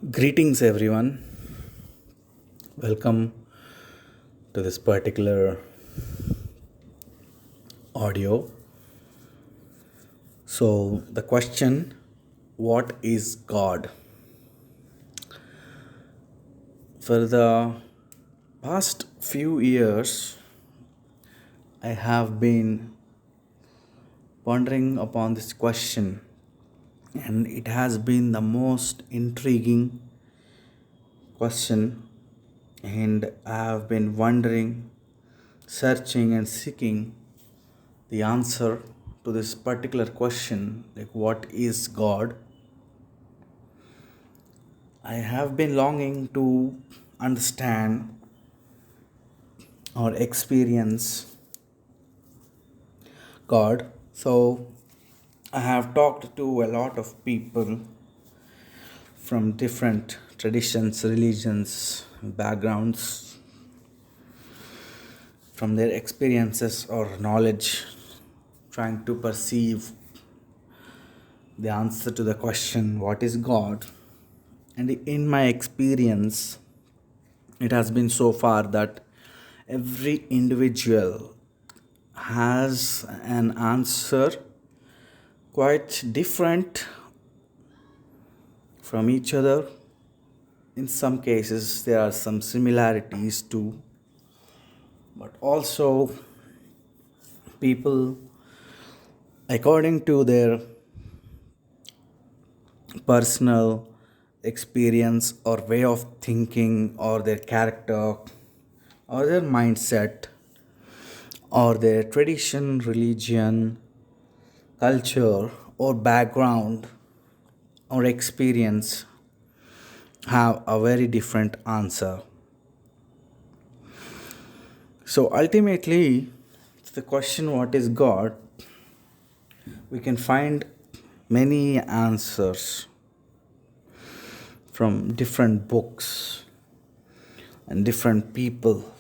Greetings, everyone. Welcome to this particular audio. So, the question, what is God? For the past few years, I have been pondering upon this question, and it has been the most intriguing question. And I have been wondering, searching, and seeking the answer to this particular question, like what is God. I have been longing to understand or experience God. So I have talked to a lot of people from different traditions, religions, backgrounds, from their experiences or knowledge, trying to perceive the answer to the question, what is God? And in my experience, it has been so far that every individual has an answer quite different from each other. In some cases, there are some similarities too, but also people, according to their personal experience or way of thinking or their character or their mindset or their tradition, religion, culture, or background or experience, have a very different answer. So ultimately, to the question, what is God? We can find many answers from different books and different people.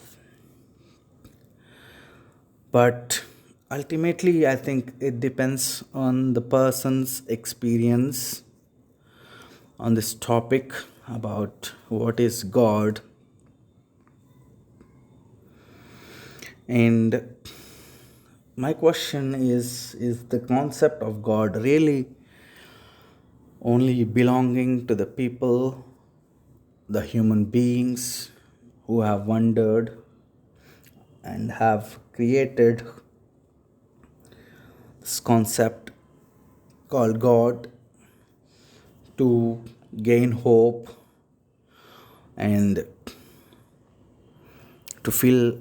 But ultimately, I think it depends on the person's experience on this topic about what is God. And my question is the concept of God really only belonging to the people, the human beings who have wondered and have created this concept called God to gain hope and to feel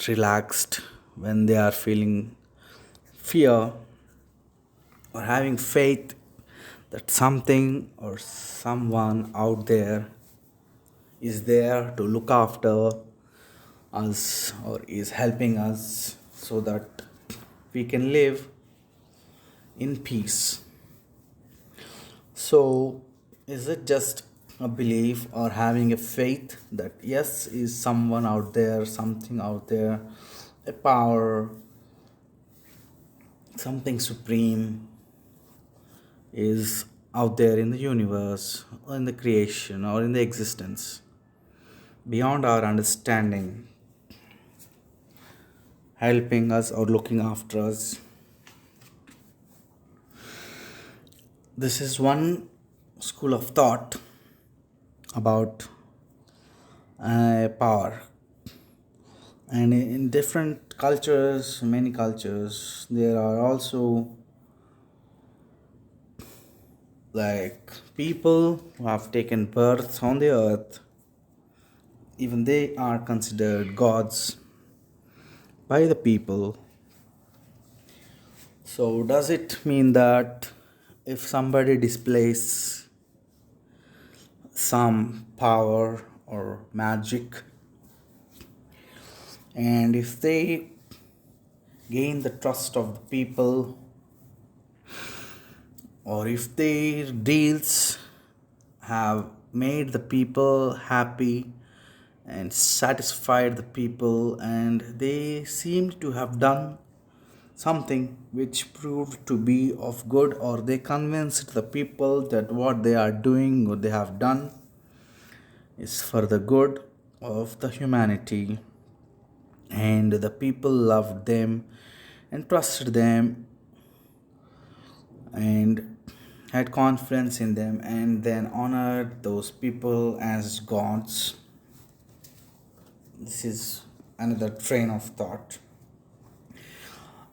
relaxed when they are feeling fear or having faith that something or someone out there is there to look after us or is helping us so that we can live in peace. So, is it just a belief or having a faith that yes, is someone out there, something out there, a power, something supreme is out there in the universe or in the creation or in the existence beyond our understanding, helping us or looking after us? This is one school of thought about power. And in different cultures, many cultures, there are also like people who have taken birth on the earth, even they are considered gods by the people. So, does it mean that if somebody displays some power or magic, and if they gain the trust of the people, or if their deals have made the people happy and satisfied the people, and they seemed to have done something which proved to be of good, or they convinced the people that what they are doing, what they have done is for the good of the humanity, and the people loved them and trusted them and had confidence in them and then honored those people as gods. This is another train of thought.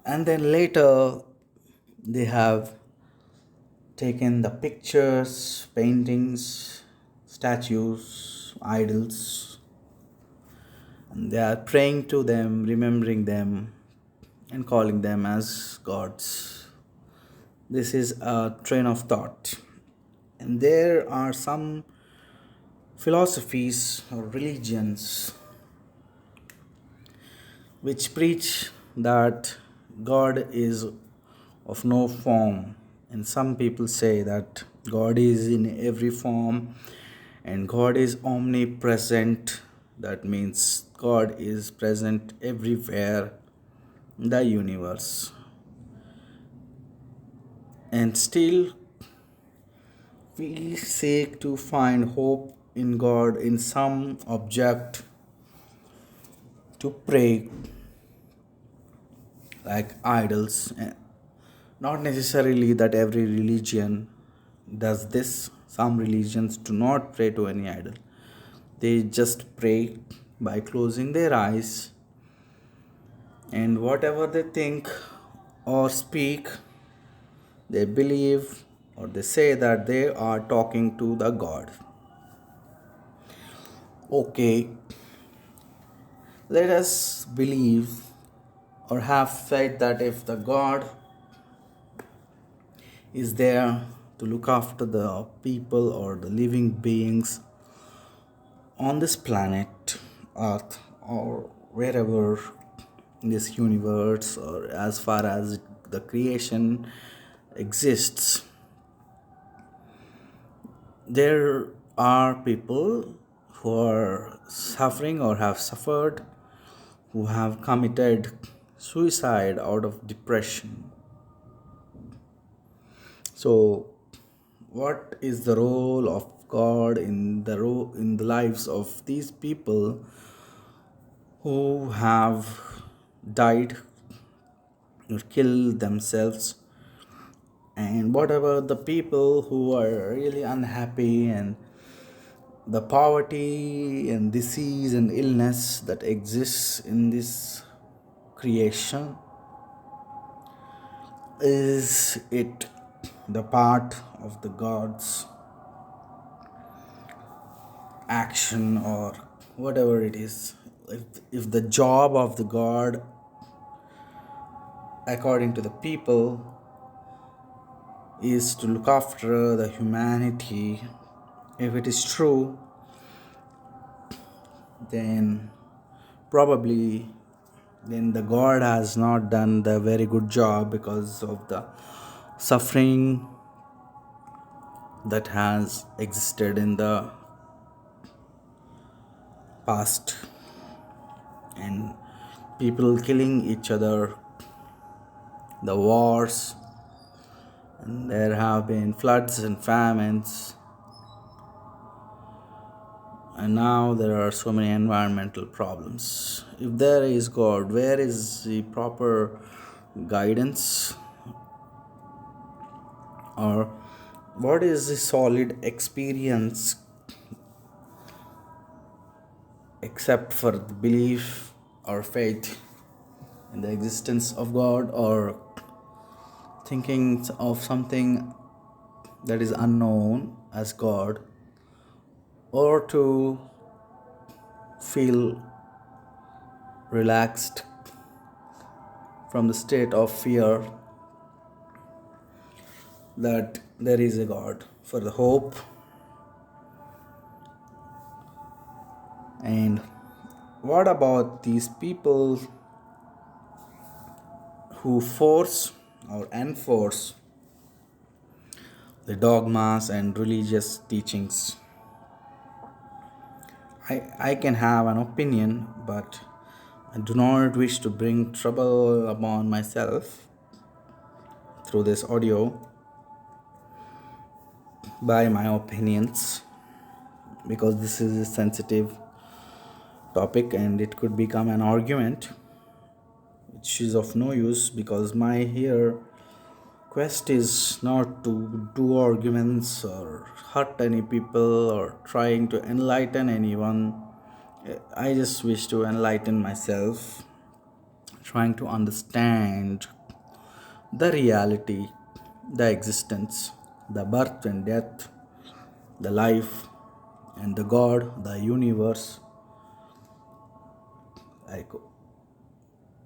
And then later they have taken the pictures, paintings, statues, idols, and they are praying to them, remembering them, and calling them as gods. This is a train of thought. And there are some philosophies or religions which preach that God is of no form. And some people say that God is in every form and God is omnipresent. That means God is present everywhere in the universe. And still, we seek to find hope in God in some object to pray, like idols. Not necessarily that every religion does this. Some religions do not pray to any idol, they just pray by closing their eyes, and whatever they think or speak, they believe or they say that they are talking to the God. Okay, let us believe or have faith that if the God is there to look after the people or the living beings on this planet Earth or wherever in this universe or as far as the creation exists, there are people who are suffering or have suffered, who have committed suicide out of depression. So, what is the role of God in the lives of these people who have died or killed themselves? And what about the people who are really unhappy, and the poverty and disease and illness that exists in this creation? Is it the part of the God's action or whatever it is? If the job of the God, according to the people, is to look after the humanity, if it is true, then probably then the God has not done the very good job because of the suffering that has existed in the past, and people killing each other, the wars, and there have been floods and famines, and now there are so many environmental problems. If there is God, where is the proper guidance, or what is the solid experience except for the belief or faith in the existence of God, or thinking of something that is unknown as God, or to feel relaxed from the state of fear that there is a God, for the hope. And what about these people who force or enforce the dogmas and religious teachings? I can have an opinion, but I do not wish to bring trouble upon myself through this audio by my opinions. because this is a sensitive topic and it could become an argument, which is of no use, because my here quest is not to do arguments or hurt any people or trying to enlighten anyone. I just wish to enlighten myself, trying to understand the reality, the existence, the birth and death, the life, and the God, the universe. Like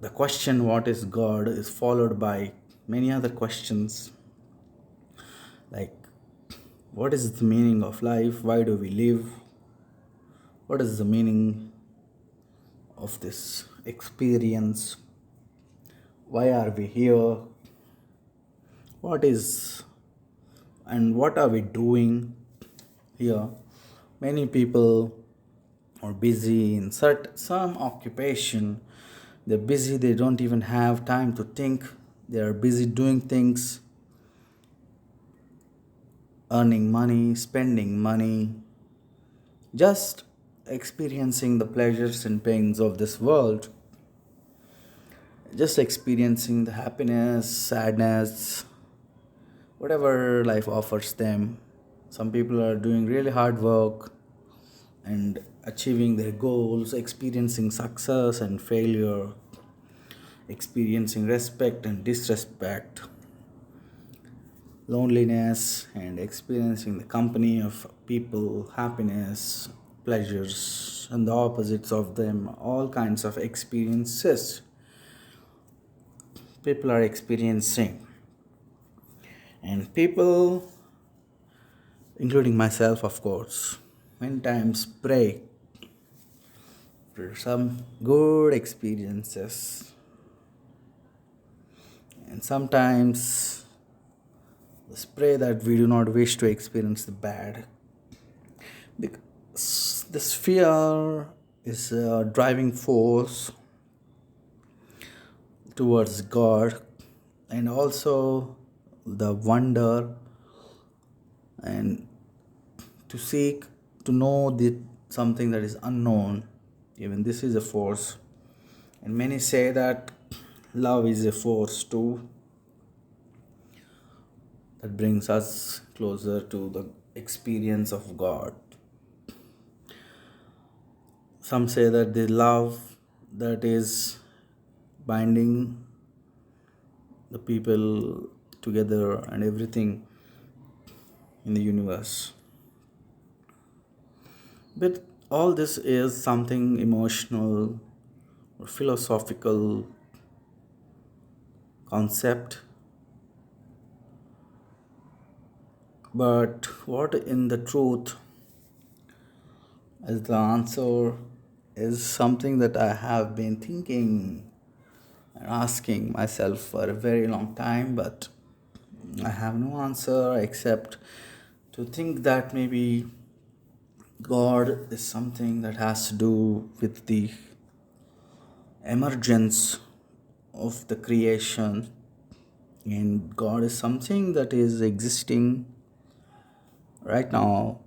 the question, what is God, is followed by many other questions like, what is the meaning of life? Why do we live? What is the meaning of this experience? Why are we here? What is and what are we doing here? Many people are busy in some occupation. They're busy, they don't even have time to think. They are busy doing things, earning money, spending money, just experiencing the pleasures and pains of this world, just experiencing the happiness, sadness, whatever life offers them. Some people are doing really hard work and achieving their goals, experiencing success and failure, experiencing respect and disrespect, loneliness, and experiencing the company of people, happiness, pleasures, and the opposites of them, all kinds of experiences people are experiencing. And people, including myself, of course, many times pray for some good experiences, and sometimes let's pray that we do not wish to experience the bad, because this fear is a driving force towards God, and also the wonder and to seek to know the something that is unknown. Even this is a force, and many say that love is a force too, that brings us closer to the experience of God. Some say that the love that is binding the people together and everything in the universe. But all this is something emotional or philosophical concept. But what in the truth is the answer is something that I have been thinking and asking myself for a very long time, but I have no answer except to think that maybe God is something that has to do with the emergence of the creation, and God is something that is existing right now.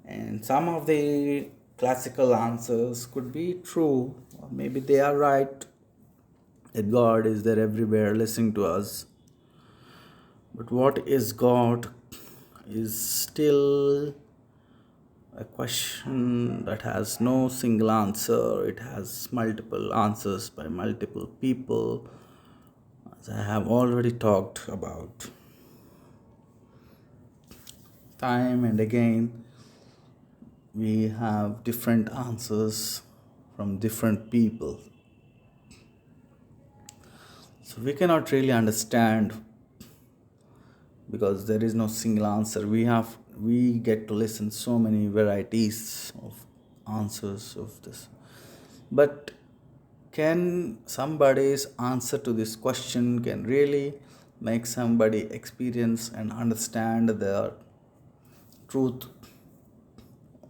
And some of the classical answers could be true, or maybe they are right, that God is there everywhere listening to us. But what is God is still a question that has no single answer. It has multiple answers by multiple people, as I have already talked about time and again. We have different answers from different people, so we cannot really understand, because there is no single answer. We get to listen so many varieties of answers of this. But can somebody's answer to this question can really make somebody experience and understand the truth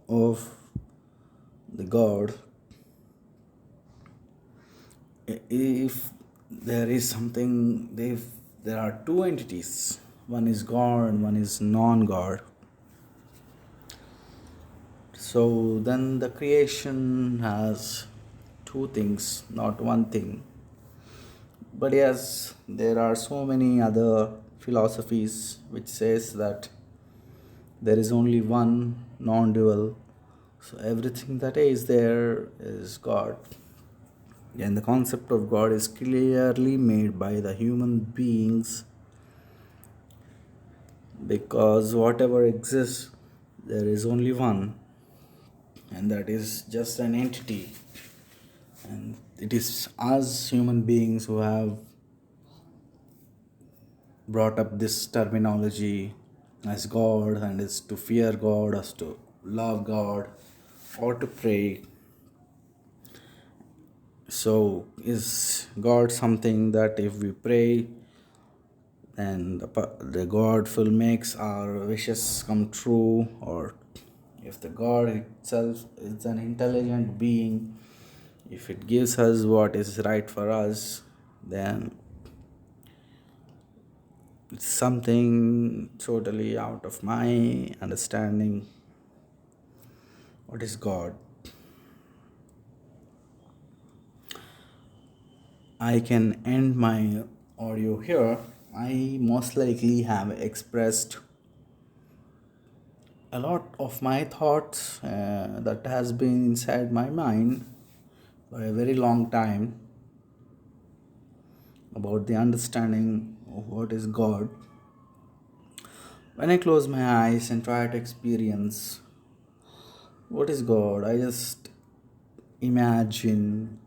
of the God? If there is something, if there are two entities, one is God and one is non-God, So then the creation has two things, not one thing. But yes, there are so many other philosophies which says that there is only one non-dual. So everything that is there is God. And the concept of God is clearly made by the human beings, because whatever exists, there is only one, and that is just an entity. And it is us human beings who have brought up this terminology as God, and is to fear God, as to love God, or to pray. So, is God something that if we pray, then the God will makes our wishes come true? Or if the God itself is an intelligent being, if it gives us what is right for us, then it's something totally out of my understanding. What is God? I can end my audio here. I most likely have expressed a lot of my thoughts that has been inside my mind for a very long time about the understanding of what is God. When I close my eyes and try to experience what is God, I just imagine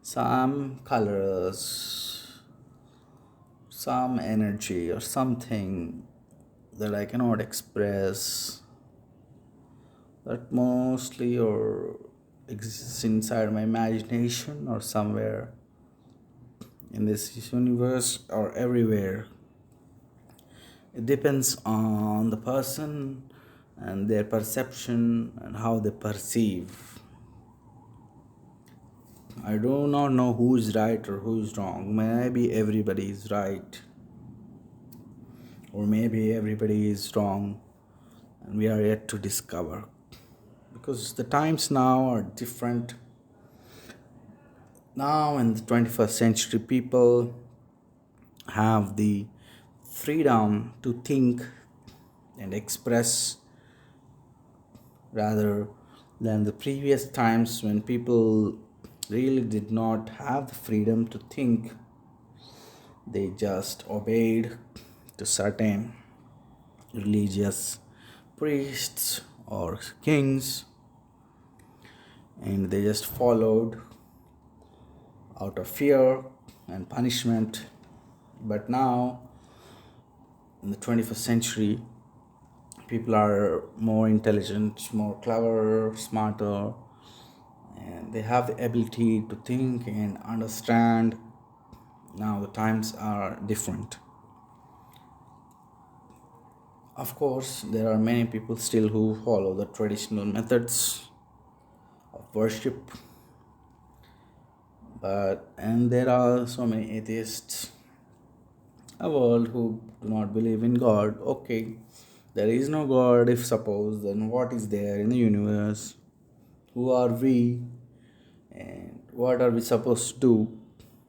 some colors, some energy, or something that I cannot express, that mostly or exists inside my imagination or somewhere in this universe or everywhere. It depends on the person and their perception and how they perceive. I do not know who is right or who is wrong. Maybe everybody is right, or maybe everybody is wrong, and we are yet to discover. Because the times now are different. Now, in the 21st century, people have the freedom to think and express, rather than the previous times when people really did not have the freedom to think. They just obeyed to certain religious priests or kings, and they just followed out of fear and punishment. But now, in the 21st century, people are more intelligent, more clever, smarter, and they have the ability to think and understand. Now, the times are different. Of course, there are many people still who follow the traditional methods of worship, and there are so many atheists, a world who do not believe in God. Okay, there is no God. If suppose, then what is there in the universe? Who are we? And what are we supposed to do?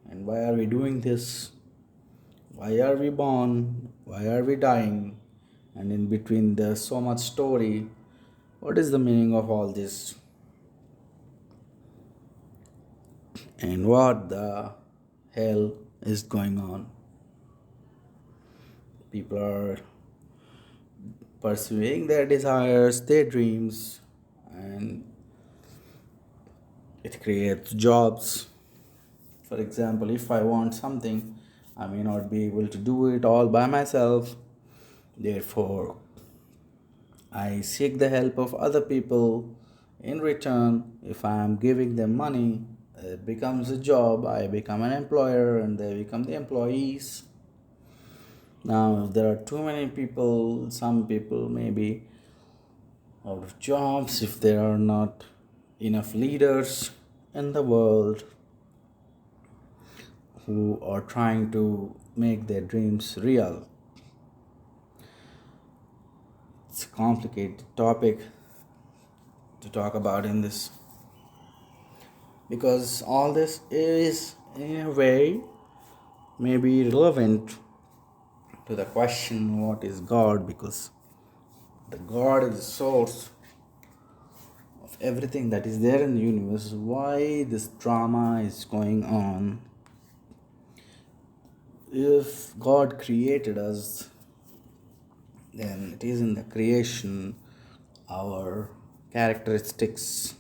And why are we doing this? Why are we born? Why are we dying? And in between, there's so much story. What is the meaning of all this? And what the hell is going on? People are pursuing their desires, their dreams, and it creates jobs. For example, if I want something, I may not be able to do it all by myself. Therefore, I seek the help of other people. In return, if I am giving them money, it becomes a job. I become an employer and they become the employees. Now, if there are too many people, some people may be out of jobs if there are not enough leaders in the world who are trying to make their dreams real. It's a complicated topic, talk about in this, because all this is in a way maybe relevant to the question what is God, because the God is the source of everything that is there in the universe. Why this drama is going on? If God created us, then it is in the creation our characteristics,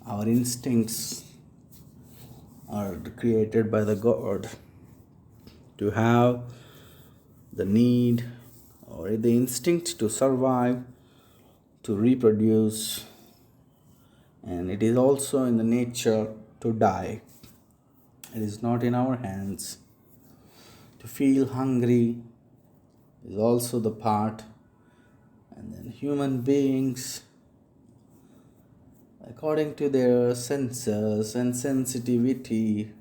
our instincts are created by the God to have the need or the instinct to survive, to reproduce, and it is also in the nature to die. It is not in our hands. To feel hungry is also the part, and then human beings, according to their senses and sensitivity,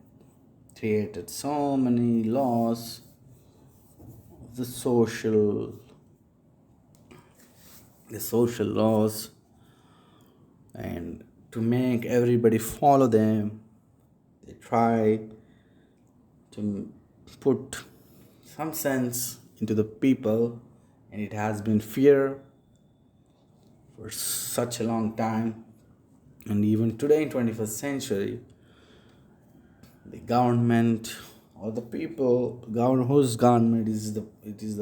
created so many laws of the social laws, and to make everybody follow them, they try to put some sense into the people, and it has been fear for such a long time. And even today in 21st century, the government or the people whose government is the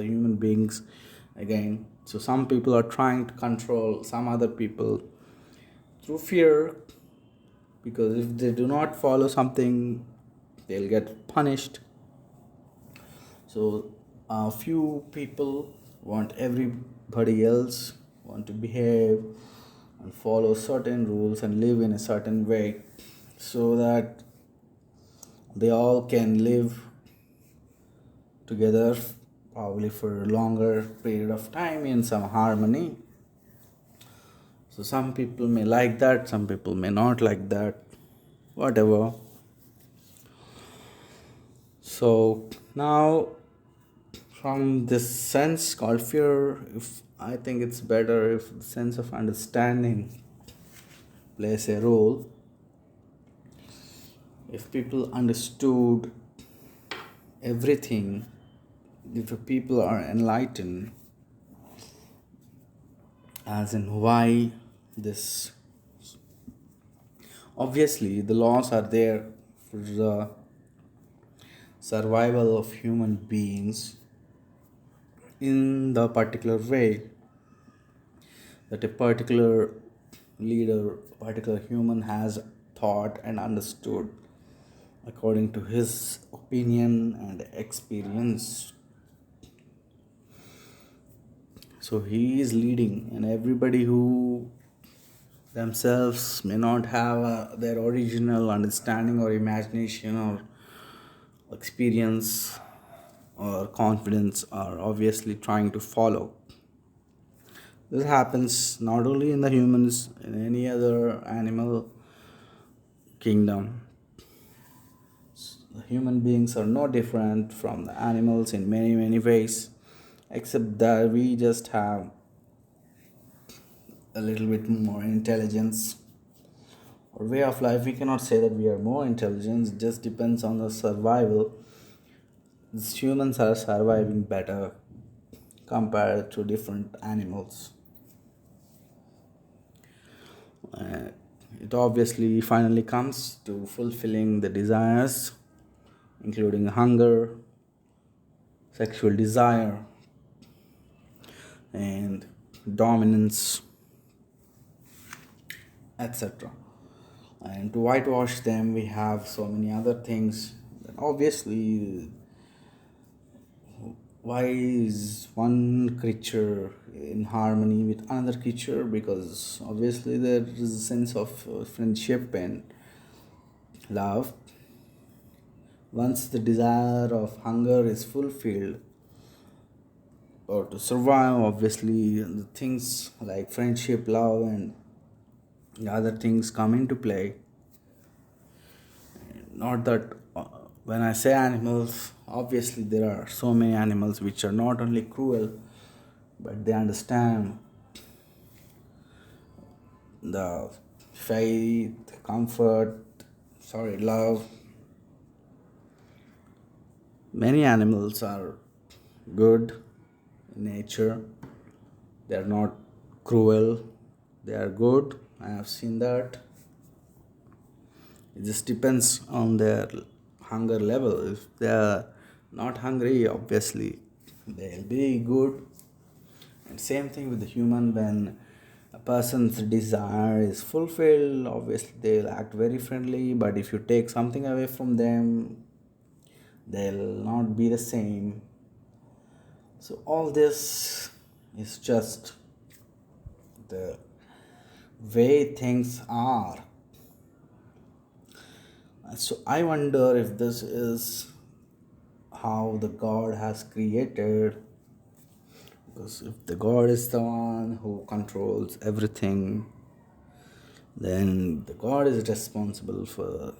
human beings again. So some people are trying to control some other people through fear, because if they do not follow something, they'll get punished. So a few people want everybody else want to behave and follow certain rules and live in a certain way, so that they all can live together, probably for a longer period of time in some harmony. So some people may like that, some people may not like that, whatever. So now, from this sense called fear, if I think it's better if the sense of understanding plays a role. If people understood everything, if the people are enlightened, as in why this, obviously the laws are there for the survival of human beings in the particular way that a particular leader, a particular human has thought and understood according to his opinion and experience. So he is leading, and everybody who themselves may not have their original understanding or imagination or experience or confidence are obviously trying to follow. This happens not only in the humans, in any other animal kingdom. Human beings are no different from the animals in many, many ways, except that we just have a little bit more intelligence or way of life. We cannot say that we are more intelligent, it just depends on the survival. These humans are surviving better compared to different animals. Uh, it obviously finally comes to fulfilling the desires, including hunger, sexual desire, and dominance, etc. And to whitewash them, we have so many other things. Obviously, why is one creature in harmony with another creature? Because obviously there is a sense of friendship and love. Once the desire of hunger is fulfilled, or to survive, obviously the things like friendship, love, and the other things come into play. Not that when I say animals, obviously there are so many animals which are not only cruel, but they understand the faith, comfort, love. Many animals are good in nature. They are not cruel. They are good. I have seen that. It just depends on their hunger level. If they are not hungry, obviously they'll be good. And same thing with the human. When a person's desire is fulfilled, obviously they'll act very friendly. But if you take something away from them, they'll not be the same. So all this is just the way things are. So I wonder if this is how the God has created. Because if the God is the one who controls everything, then the God is responsible for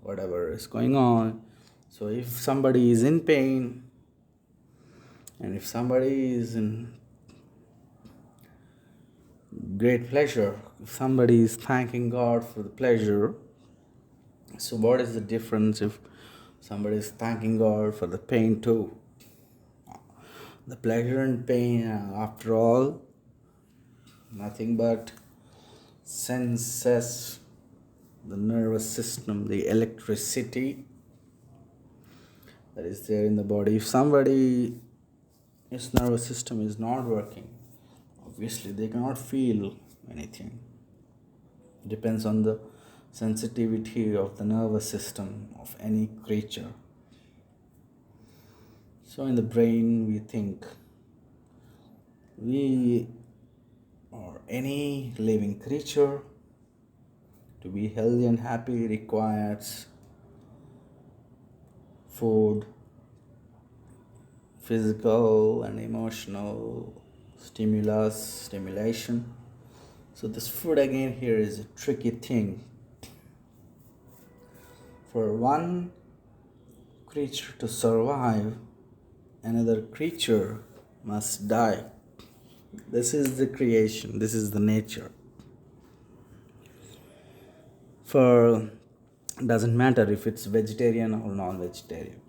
whatever is going on. So if somebody is in pain, and if somebody is in great pleasure, if somebody is thanking God for the pleasure, so what is the difference if somebody is thanking God for the pain too? The pleasure and pain, after all, nothing but senses, the nervous system, the electricity that is there in the body. If somebody's nervous system is not working, obviously they cannot feel anything. It depends on the sensitivity of the nervous system of any creature. So in the brain, we think we or any living creature to be healthy and happy requires food, physical and emotional stimulation. So this food again here is a tricky thing. For one creature to survive, another creature must die. This is the creation, this is the nature. For doesn't matter if it's vegetarian or non-vegetarian.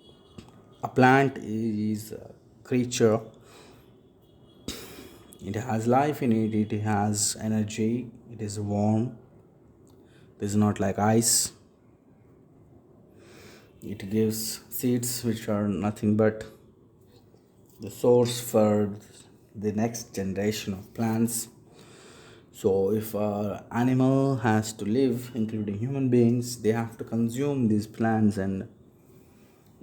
A plant is a creature. It has life in it, it has energy, it is warm. It is not like ice. It gives seeds which are nothing but the source for the next generation of plants. So if an animal has to live, including human beings, they have to consume these plants and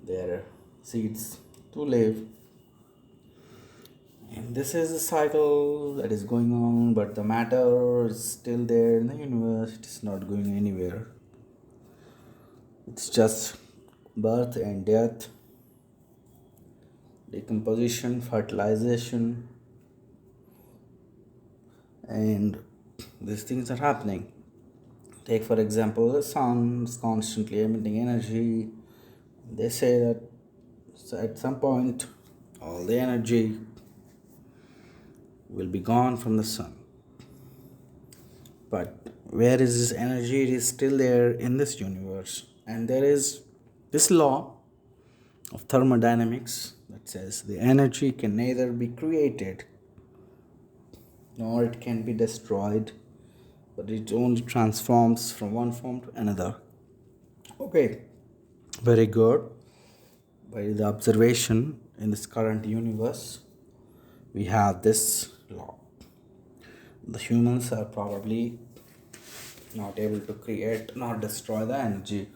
their seeds to live. And this is a cycle that is going on, but the matter is still there in the universe. It is not going anywhere. It's just birth and death, decomposition, fertilization, and these things are happening. Take for example, the sun is constantly emitting energy. They say that at some point all the energy will be gone from the sun. But where is this energy? It is still there in this universe. And there is this law of thermodynamics that says the energy can neither be created nor it can be destroyed, but it only transforms from one form to another. Okay, very good. By the observation in this current universe, we have this law. The humans are probably not able to create nor destroy the energy.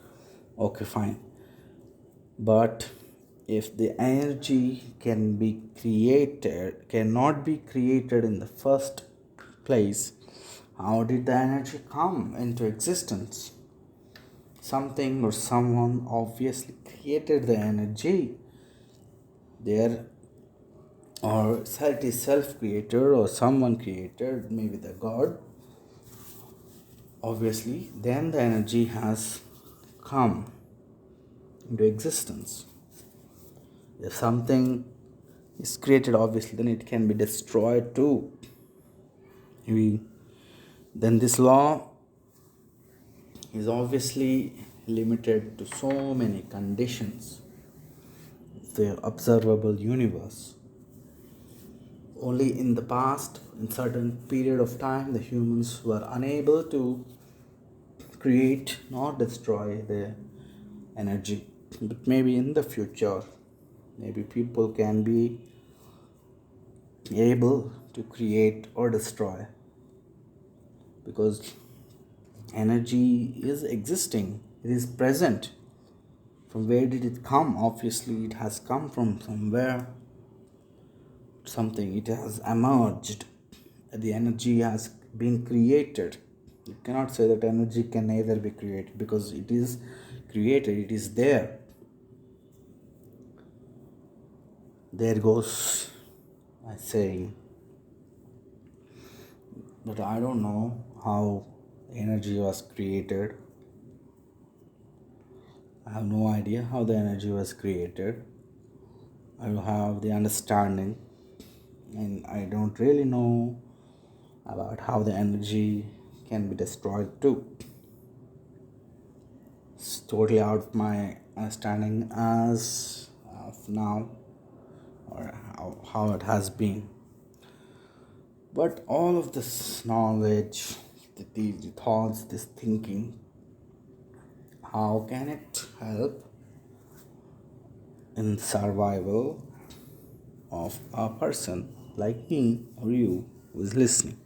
Okay, fine. But if the energy cannot be created in the first place, how did the energy come into existence? Something or someone obviously created the energy there, or it is self-created or someone created, maybe the God. Obviously, then the energy has come into existence. If something is created, obviously, then it can be destroyed too. We then this law is obviously limited to so many conditions of the observable universe. Only in the past, in certain period of time, the humans were unable to create nor destroy the energy. But maybe in the future, maybe people can be able to create or destroy, because energy is existing, it is present. From where did it come? Obviously, it has come from somewhere, something, it has emerged. The energy has been created. You cannot say that energy can neither be created, because it is created, it is there. There goes my saying. But I don't know how energy was created. I have no idea how the energy was created. I have the understanding, and I don't really know about how the energy can be destroyed too. It's totally out of my understanding as of now, or how it has been. But all of this knowledge, the thoughts, this thinking, how can it help in survival of a person like me or you who is listening?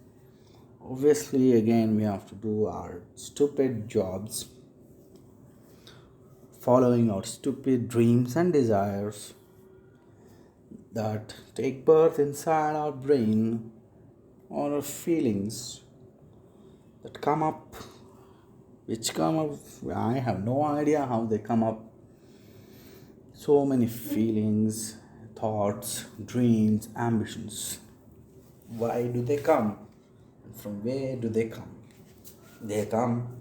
Obviously, again, we have to do our stupid jobs, following our stupid dreams and desires that take birth inside our brain, or our feelings that come up, which come up. I have no idea how they come up. So many feelings, thoughts, dreams, ambitions. Why do they come? And from where do they come? They come,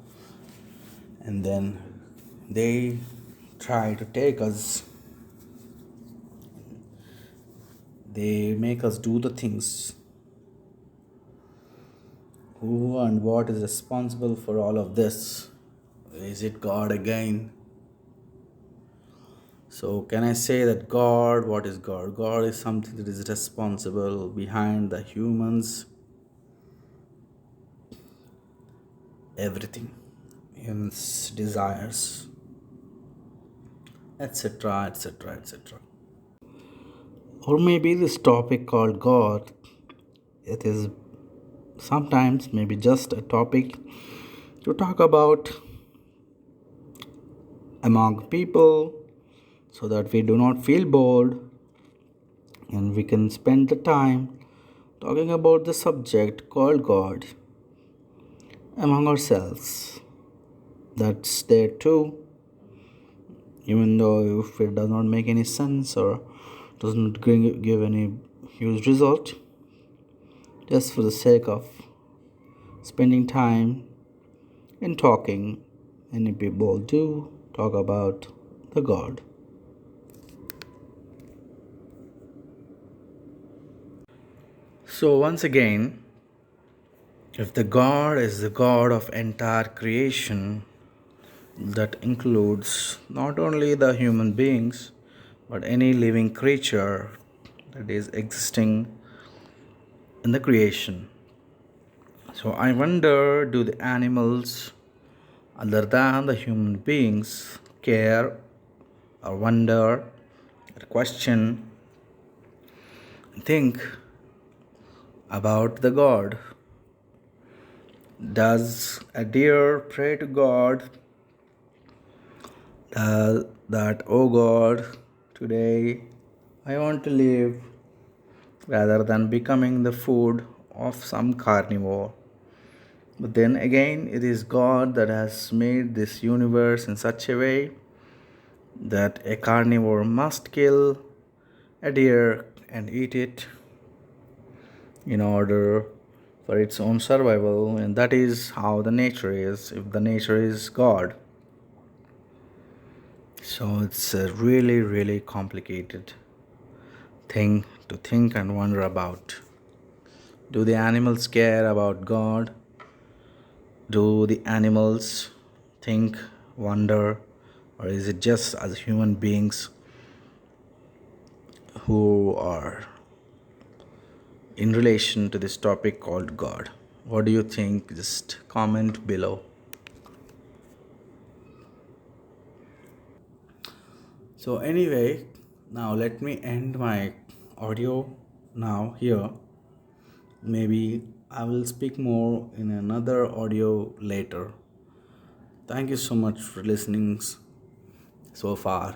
and then they try to take us. They make us do the things. Who and what is responsible for all of this? Is it God again? So, can I say that God, what is God? God is something that is responsible behind the humans, everything, humans' desires, etc., etc., etc. Or maybe this topic called God, it is sometimes maybe just a topic to talk about among people, so that we do not feel bored and we can spend the time talking about the subject called God among ourselves. That's there too, even though if it does not make any sense or does not give any huge result, just for the sake of spending time and talking, many people do talk about the God. So once again, if the God is the God of entire creation, that includes not only the human beings but any living creature that is existing in the creation. So I wonder, do the animals other than the human beings care or wonder or question, think about the God? Does a deer pray to God that, oh God, today I want to live, rather than becoming the food of some carnivore? But then again, it is God that has made this universe in such a way that a carnivore must kill a deer and eat it in order for its own survival, and that is how the nature is, if the nature is God. So it's a really, really complicated thing to think and wonder about. Do the animals care about God? Do the animals think, wonder, or is it just as human beings who are in relation to this topic called God? What do you think? Just comment below. So, anyway, now let me end my audio now here. Maybe I will speak more in another audio later. Thank you so much for listening so far.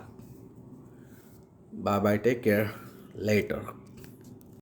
Bye bye. Take care. Later.